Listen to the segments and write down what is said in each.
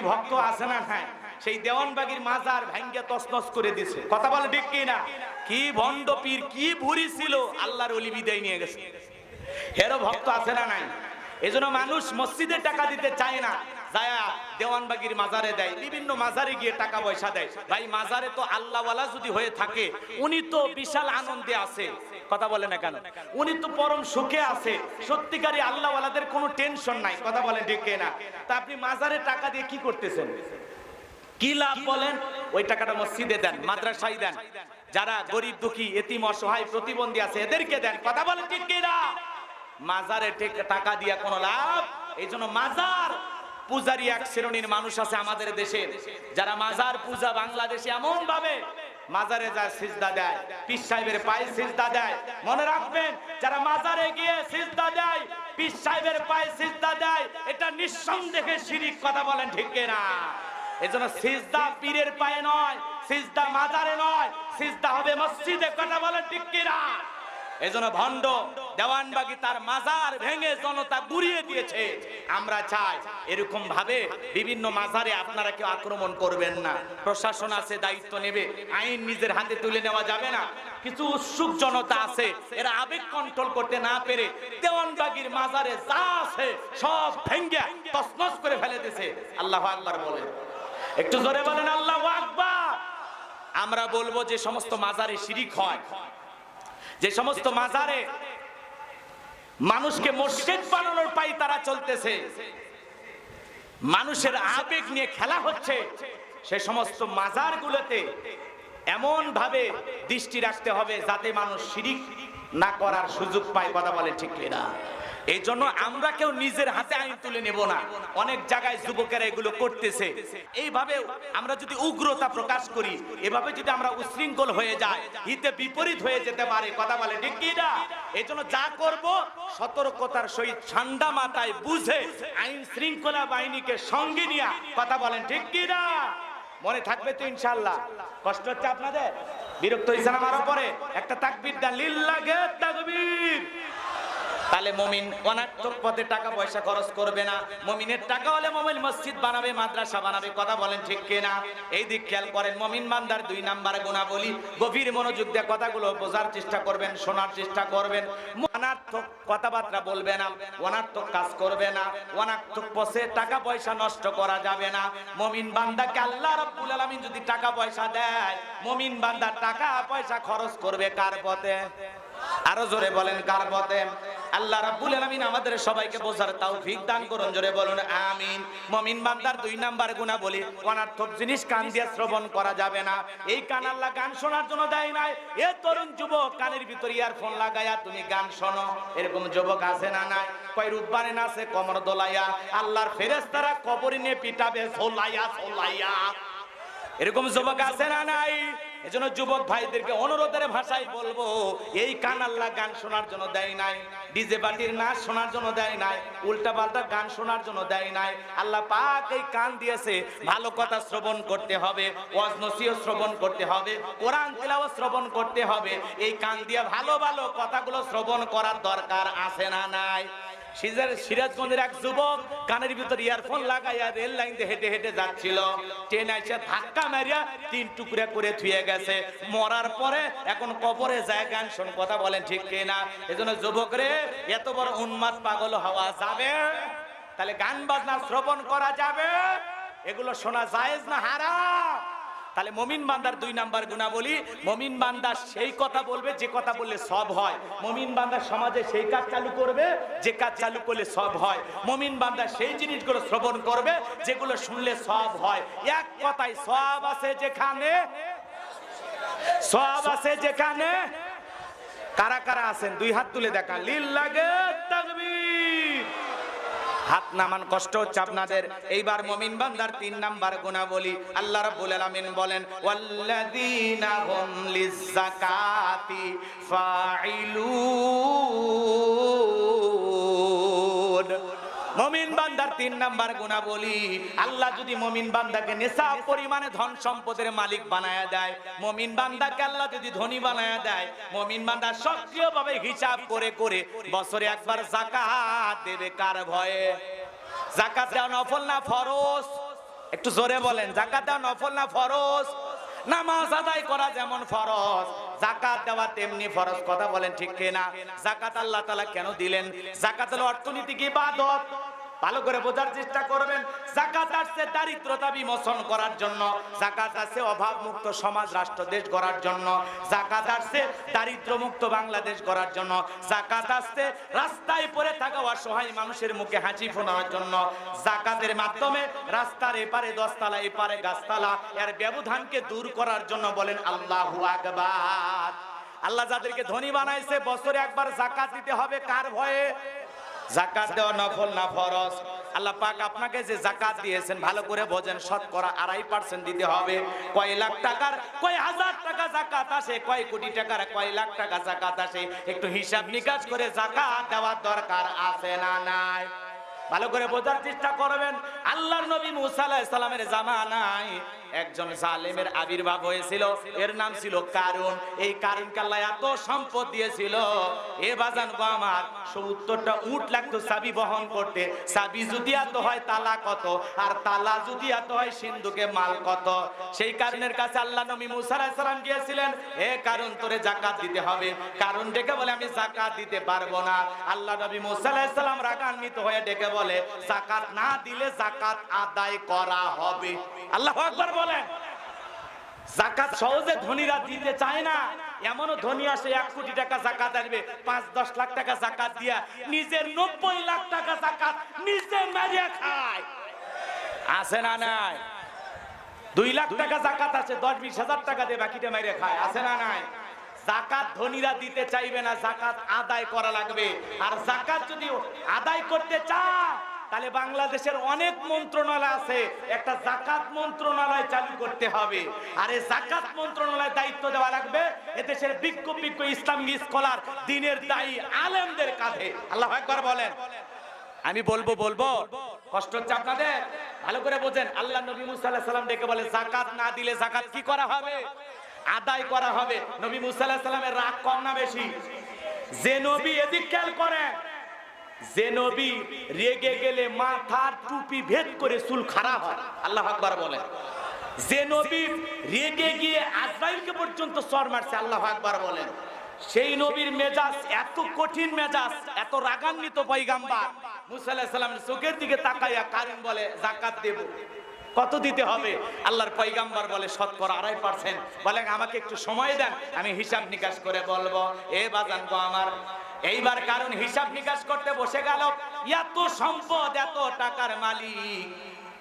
ভক্ত আছে না নাই, সেই দেওয়ানবাগির মাজার ভাঙ্গে তছনছ করে দিছে। কথা বলে ঠিক কি না? কি ভণ্ড পীর, কি ভুরি ছিল, আল্লাহর ওলি বিদায় নিয়ে গেছে। হেরো ভক্ত আছে না নাই? এজন্য মানুষ মসজিদে টাকা দিতে চায় না, যায়া দেওয়ানবাগির মাজারে দেয়, বিভিন্ন মাজারে গিয়ে টাকা পয়সা দেয়। ভাই মাজারে তো আল্লাহওয়ালা যদি হয়ে থাকে, উনি তো বিশাল আনন্দে আছে। কথা বলে না কেন? উনি তো পরম সুখে আছে। সত্যিকারী আল্লাহওয়ালাদের কোনো টেনশন নাই। কথা বলেন ঠিক না? তা আপনি মাজারে টাকা দিয়ে কি করতেছেন? কি লাভ বলেন? ওই টাকাটা মসজিদে দেন, মাদ্রাসায় দেন, যারা গরিব দুঃখী এতিম অসহায় প্রতিবন্ধী আছে এদেরকে দেন। কথা বলেন ঠিক কি না? মাজারে টাকা দিয়া কোনো লাভ? এই জন্য মাজার পূজারী এক শ্রেণীর মানুষ আছে আমাদের দেশে, যারা মাজার পূজা বাংলাদেশে এমন ভাবে মাজারে যায় সিজদা দেয়, পীর সাহেবের পায়ে সিজদা দেয়। মনে রাখবেন, যারা মাজারে গিয়ে সিজদা দেয়, পীর সাহেবের পায়ে সিজদা দেয়, এটা নিঃসন্দেহে শিরক। কথা বলেন ঠিক না? এজন্য সিজদা পীরের পায়ে নয়, সিজদা মাজারে নয়, সিজদা হবে মসজিদে। কথা বলেন ঠিক কি না? এজন্য ভণ্ড দেওয়ানবাগী তার মাজার ভেঙে জনতা গুড়িয়ে দিয়েছে। আমরা চাই এরকম ভাবে বিভিন্ন মাজারে আপনারা কেউ আক্রমণ করবেন না। প্রশাসন আছে, দায়িত্ব নেবে, আইন নিজের হাতে তুলে নেওয়া যাবে না। কিছু উৎসুক জনতা আছে, এরা আবেগ কন্ট্রোল করতে না পেরে দেওয়ানবাগীর মাজারে যা আছে সব ভেঙে তছনছ করে ফেলে দিয়েছে। আল্লাহু আকবার বলেন, একটু জোরে বলেন আল্লাহু আকবার। আমরা বলবো যে সমস্ত মাজারে শিরিক হয়, যে সমস্ত মাজারে মানুষকে মসজিদ বানানোর পাই তারা চলতেছে, মানুষের আবেগ নিয়ে খেলা হচ্ছে, সে সমস্ত মাজারগুলোতে এমন ভাবে দৃষ্টি রাখতে হবে যাতে মানুষ শিরিক না করার সুযোগ পায়। কথা বলে ঠিক না? এই জন্য আমরা কেউ নিজের হাতে আইন তুলে নেব না। অনেক জায়গায় যুবকেরা এগুলো করতেছে। এইভাবে আমরা যদি উগ্রতা প্রকাশ করি, এভাবে যদি আমরা উশৃঙ্খল হয়ে যাই, হিতে বিপরীত হয়ে যেতে পারে। কথা বলে ঠিক কি না? এই জন্য যা করব সতর্কতার সহিত ঠান্ডা মাথায় বুঝে আইন শৃঙ্খলা বাহিনীকে সঙ্গে নিয়ে। কথা বলেন ঠিক কি না? মনে থাকবে তো ইনশাআল্লাহ? কষ্ট হচ্ছে আপনাদের? বিরক্ত হয়েছেন আমার উপরে? একটা তাকবীর দেন, লিল্লাহে তাকবীর। তাহলে মুমিন অনার্থক পথে টাকা পয়সা খরচ করবে না। মুমিনের টাকা হলে মুমিন মসজিদ বানাবে, মাদ্রাসা বানাবে। কথা বলেন ঠিক কিনা? এই দিক খেয়াল করেন। মুমিন বান্দার 2 নাম্বার গুণাবলী, গভীর মনোযোগ দিয়ে কথাগুলো বোঝার চেষ্টা করবেন, শোনার চেষ্টা করবেন। অনার্থক কথাবার্তা বলবে না, অনার্থক কাজ করবে না, অনার্থক পথে টাকা পয়সা নষ্ট করা যাবে না। মুমিন বান্দাকে আল্লাহ রাব্বুল আলামিন যদি টাকা পয়সা দেয়, মুমিন বান্দা টাকা পয়সা খরচ করবে কার পথে? আরো জোরে বলেন, কার পথে? আল্লাহ রাব্বুল আলামিন আমাদের সবাইকে বোঝার তৌফিক দান করুন। জোরে বলুন আমিন। মুমিন বান্দার 2 নাম্বার গুণাবলী, অনার্থক জিনিস কান দিয়ে শ্রবণ করা যাবে না। এই কান আল্লাহ গান শোনার জন্য দেয় নাই। এ তরুণ যুবক, কানের ভিতর ইয়ারফোন লাগায়া তুমি গান শোনো, এরকম যুবক আছে না নাই? কয় রূপবানে নাচে কমর দোলাইয়া, আল্লাহর ফেরেশতারা কবরে নিয়ে পিটাবে ঝোলাইয়া ঝোলাইয়া, এরকম যুবক আছে না নাই? এজন্য যুবক ভাইদেরকে অনুরোধের ভাষায় বলবো, এই কান আল্লাহ গান শোনার জন্য দেয় নাই, ডিজে পার্টির নাচ শোনার জন্য দেয় নাই, উল্টা পাল্টা গান শোনার জন্য দেয় নাই। আল্লাহ পাক এই কান দিয়েছে ভালো কথা শ্রবণ করতে হবে, ওয়াজ নসিহত শ্রবণ করতে হবে, কোরআন তিলাওয়াত শ্রবণ করতে হবে। এই কান দিয়ে ভালো ভালো কথাগুলো শ্রবণ করার দরকার আছে না নাই? সিরাজগঞ্জের এক যুবক কানের ভিতর ইয়ারফোন লাগাইয়া রেল লাইন দিয়ে হেঁটে হেঁটে যাচ্ছিল, ট্রেন এসে ধাক্কা মারিয়া 3 টুকরা করে থুয়ে গেছে। মরার পরে এখন কবরে যায় গান শোন। কথা বলেন ঠিক কিনা? এজন্য যুবক রে, এত বড় উন্মাদ পাগল হওয়া যাবে? তাহলে গান বাজনা শ্রবণ করা যাবে? এগুলো শোনা জায়েজ না হারাম? তাহলে মুমিন বান্দার 2 নাম্বার গুণাবলী, মুমিন বান্দা সেই কথা বলবে যে কথা বললে সব হয়। মুমিন বান্দা সমাজে সেই কাজ চালু করবে যে কাজ চালু করলে সব হয়। মুমিন বান্দা সেই জিনিসগুলো শ্রবণ করবে যেগুলো শুনলে সব হয়। এক কথায় সব আছে যেখানে, সব আছে যেখানে। কারা কারা আছেন 2 হাত তুলে দেখান, লিল্লাহে তাকবীর। হাত নামান, কষ্ট হচ্ছে আপনাদের। এইবার মুমিন বান্দার 3 নাম্বার গুণাবলী, আল্লাহ রাব্বুল আলামিন বলেন, ওয়াল্লাযীনা হুম লিয-যাকাতি ফাঈলুন। মুমিন বান্দার 3 নাম্বার গুণাবলী, আল্লাহ যদি মুমিন বান্দাকে নিসাব পরিমাণে ধন সম্পদের মালিক বানায়া দেয়, মুমিন বান্দাকে আল্লাহ যদি ধনী বানায়া দেয়, মুমিন বান্দা সক্রিয়ভাবে হিসাব করে করে বছরে একবার যাকাত দেবে। কার ভয়ে? যাকাত দেওয়া নফল না ফরজ? একটু জোরে বলেন, যাকাত দেওয়া নফল না ফরজ? নামাজ আদায় করা যেমন ফরজ, যাকাত দেওয়া তেমনি ফরজ। কথা বলেন ঠিক কিনা? যাকাত আল্লাহ তাআলা কেন দিলেন? যাকাত হলো অর্থনৈতিক ইবাদত। ভালো করে বোঝার চেষ্টা করবেন। যাকাত আসছে দারিদ্রতা বিমোচন করার জন্য, যাকাত আসছে অভাব মুক্ত সমাজ রাষ্ট্র দেশ গড়ার জন্য, যাকাত আসছে দারিদ্র মুক্ত বাংলাদেশ গড়ার জন্য, যাকাত আসছে রাস্তায় পড়ে থাকা অসহায় মানুষের মুখে হাসি ফোটানোর জন্য। যাকাতের মাধ্যমে রাস্তার এপারে দশতলা এপারে গাছতলা এর ব্যবধানকে দূর করার জন্য। বলেন আল্লাহু আকবার। আল্লাহ যাদেরকে ধনী বানাইছে বছরে একবার যাকাত দিতে হবে, কার ভয়ে? যাকাত দেওয়া নফল না ফরজ? আল্লাহ পাক আপনাকে যে যাকাত দিয়েছেন ভালো করে বোঝেন, শতকরা 2.5% দিতে হবে। কয় লাখ টাকার কয় হাজার টাকা যাকাত আসে, কয় কোটি টাকার কয় লাখ টাকা যাকাত আসে, একটু হিসাব নিকাশ করে যাকাত দেওয়ার দরকার আছে না নাই? ভালো করে বোঝার চেষ্টা করবেন। আল্লাহর নবী মুসা আলাইহিস সালামের জামানায় একজন জালেমের আবির্ভাব হয়েছিল, এর নাম ছিল কারুন। এই কারুনকে আল্লাহ এত সম্পদ দিয়েছিল, এ বাজান গো আমার 70টা উট লাগতো চাবি বহন করতে। চাবি যদি এত হয় তালা কত, আর তালা যদি এত হয় সিন্ধুকে মাল কত। সেই কারুনের কাছে আল্লাহ নবী মুসা আলাইহিস সালাম গিয়েছিলেন, এ কারুন তোরে যাকাত দিতে হবে। কারুন ডেকে বলে আমি যাকাত দিতে পারবো না। আল্লাহ নবী মুসা আলাইহিস সালাম রাগান্বিত হয়ে ডেকে বলে যাকাত না দিলে যাকাত আদায় করা হবে। আল্লাহু আকবার বলেন। যাকাত সহজে ধনীরা দিতে চায় না। এমনও ধনী আসে 1 কোটি টাকা যাকাত আসবে, 5-10 লাখ টাকা যাকাত দিয়া নিজের 90 লাখ টাকা যাকাত নিজে মেরে খায়। আছে না নাই? 2 লাখ টাকা যাকাত আছে, 10-20 হাজার টাকা দিয়ে বাকিটা মেরে খায়। আছে না নাই? যাকাত ধনীরা দিতে চাইবে না, যাকাত আদায় করা লাগবে। আর যাকাত যদি আদায় করতে চায় তাহলে বাংলাদেশের অনেক মন্ত্রণালয় আছে, একটা যাকাত মন্ত্রণালয় চালু করতে হবে। আর এই যাকাত মন্ত্রণালয় দায়িত্ব দেওয়া লাগবে এদেশের বিজ্ঞ ইসলামিক স্কলার দ্বীনের দায়ী আলেমদের কাঁধে। আল্লাহু আকবার বলেন। আমি বলবো কষ্ট হচ্ছে আপনাদের? ভালো করে বোঝেন। আল্লাহ নবী মুসা আলাইহিস সালাম ডেকে বলে যাকাত না দিলে যাকাত কি করা হবে? আদায় করা হবে। নবী মুসা আলাইহিস সালামের রাগ কম না বেশি? যে নবী, এদিক খেয়াল করেন, যে নবী রেগে গেলে মাথার টুপি ভেদ করে চুল খারাপ হয়। আল্লাহু আকবার বলেন। যে নবী রেগে গিয়ে আজরাইলকে পর্যন্ত চর মারছে। আল্লাহু আকবার বলেন। সেই নবীর মেজাজ এত কঠিন মেজাজ, এত রাগান্বিত পয়গাম্বর মুসা আলাইহিস সালামের চোখের দিকে তাকাইয়া কারুন বলে যাকাত দেব। কত দিতে হবে? আল্লাহর পয়গাম্বর বলে শতকরা 2.5%। বলে আমাকে একটু সময় দেন, আমি হিসাব নিকাশ করে বলবো। এ বাজান গো আমার, এইবার কারণ হিসাব নিকাশ করতে বসে গেল। এত সম্পদ, এত টাকার মালিক,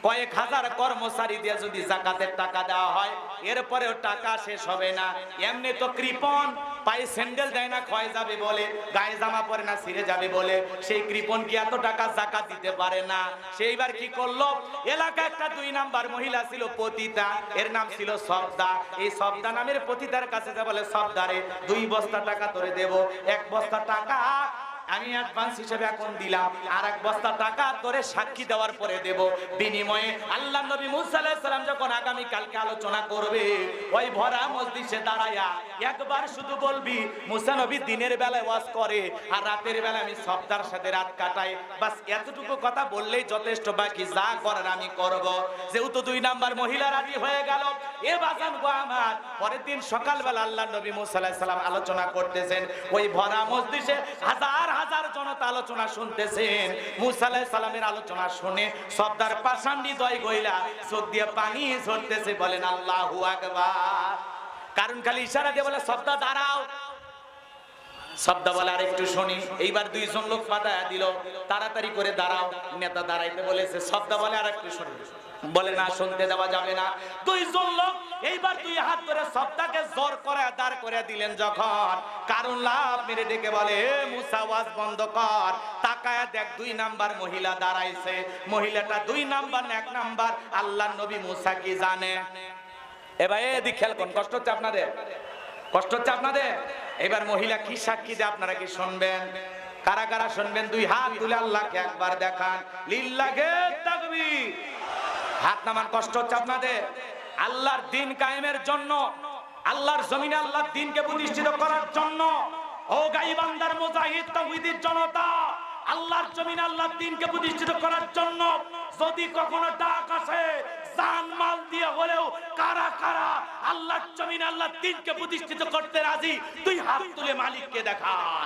কয়েক হাজার কর্মচারী দিয়ে যদি যাকাতের টাকা দেওয়া হয় এরপরেও টাকা শেষ হবে না। এমনি তো কৃপণ, পায়ে স্যান্ডেল দেয় না ক্ষয় যাবে বলে, গায়ে জামা পরে না ছিঁড়ে যাবে বলে, সেই কৃপণ কি এত টাকা যাকাত দিতে পারে না? সেইবার কি করলো, এলাকা একটা 2 নাম্বার মহিলা ছিল পতিতা, এর নাম ছিল সবদা। এই সবদা নামের পতিতার কাছে যা বলে, সবদারে 2 বস্তা টাকা তোরে দেব। 1 বস্তা টাকা আমি অ্যাডভান্স হিসেবে এখন দিলাম, আর 1 বস্তা টাকা তোরে সাক্ষী দেওয়ার পরে দেব। বিনিময়ে আল্লাহ নবী মুসা আলাইহিস সালাম যখন আগামী কালকে আলোচনা করবে, ওই ভরা মজলিসে দাঁড়ায়া একবার শুধু বলবি, মুসা নবী দিনের বেলায় ওয়াজ করে আর রাতের বেলা আমি সবদার সাথে রাত কাটাই। বাস এতটুকু কথা বললেই যথেষ্ট, বাকি যা করার আমি করব। যেহেতু 2 নাম্বার মহিলা রাজি হয়ে গেল, এ বাজান গো আমার, পরের দিন সকালবেলা আল্লাহ নবী মুসা আলাইহিস সালাম আলোচনা করতেছেন। ওই ভরা মজলিসে হাজার হাজার জনতা আলোচনা শুনতেছেন। মুসা আলাইহিস সালামের আলোচনা শুনে সবদার পাষাণ হৃদয় গইলা চোখ দিয়ে পানি ঝরতেছে। বলেন আল্লাহু আকবার। কারণ খালি ইশারা দিয়ে বলে সবদা দাঁড়াও। সবদা বলে আর একটু শুনি। এইবার 2 জন লোক পাঠায়া দিল, তাড়াতাড়ি করে দাঁড়াও। নেতা দাঁড়াইতে বলেছে, সবদা বলে আর একটু শুনি। বলে না, শুনতে দেওয়া যাবে না। 2 জন লোক এইবার 2 হাত ধরে সবদাকে জোর করে দাঁড় করে দিলেন। যখন কারণ লাভ মেরে ডেকে বলে, এ মুসা ওয়াজ বন্ধ কর, তাকায়া দেখ 2 নাম্বার মহিলা দাঁড়াইছে। মহিলাটা 2 নাম্বার না 1 নাম্বার? আল্লাহর নবী মুসা কি জানে? এ ভাই এদিক খেয়াল করুন। কষ্ট হচ্ছে আপনাদের? কষ্ট হচ্ছে আপনাদের? এবার মহিলা কি সাক্ষী দেয় আপনারা কি শুনবেন? কারা কারা শুনবেন? 2 হাত তুলে আল্লাহকে একবার দেখান। লিল্লাহে তাকবীর। হাত নামান। কষ্ট হচ্ছে আপনাদের? আল্লাহর দ্বীন কায়েমের জন্য, আল্লাহর জমিনে আল্লাহর দ্বীনকে প্রতিষ্ঠিত করার জন্য, ও গাইবান্দার মুজাহিদ তাওহীদের জনতা, আল্লাহর জমিনে আল্লাহর দ্বীনকে প্রতিষ্ঠিত করার জন্য যদি কখনো ডাক আসে, যা হলেও কারা কারা আল্লাহর জমিনে আল্লাহর দ্বীনকে প্রতিষ্ঠিত করতে রাজি দুই হাত তুলে মালিককে দেখান।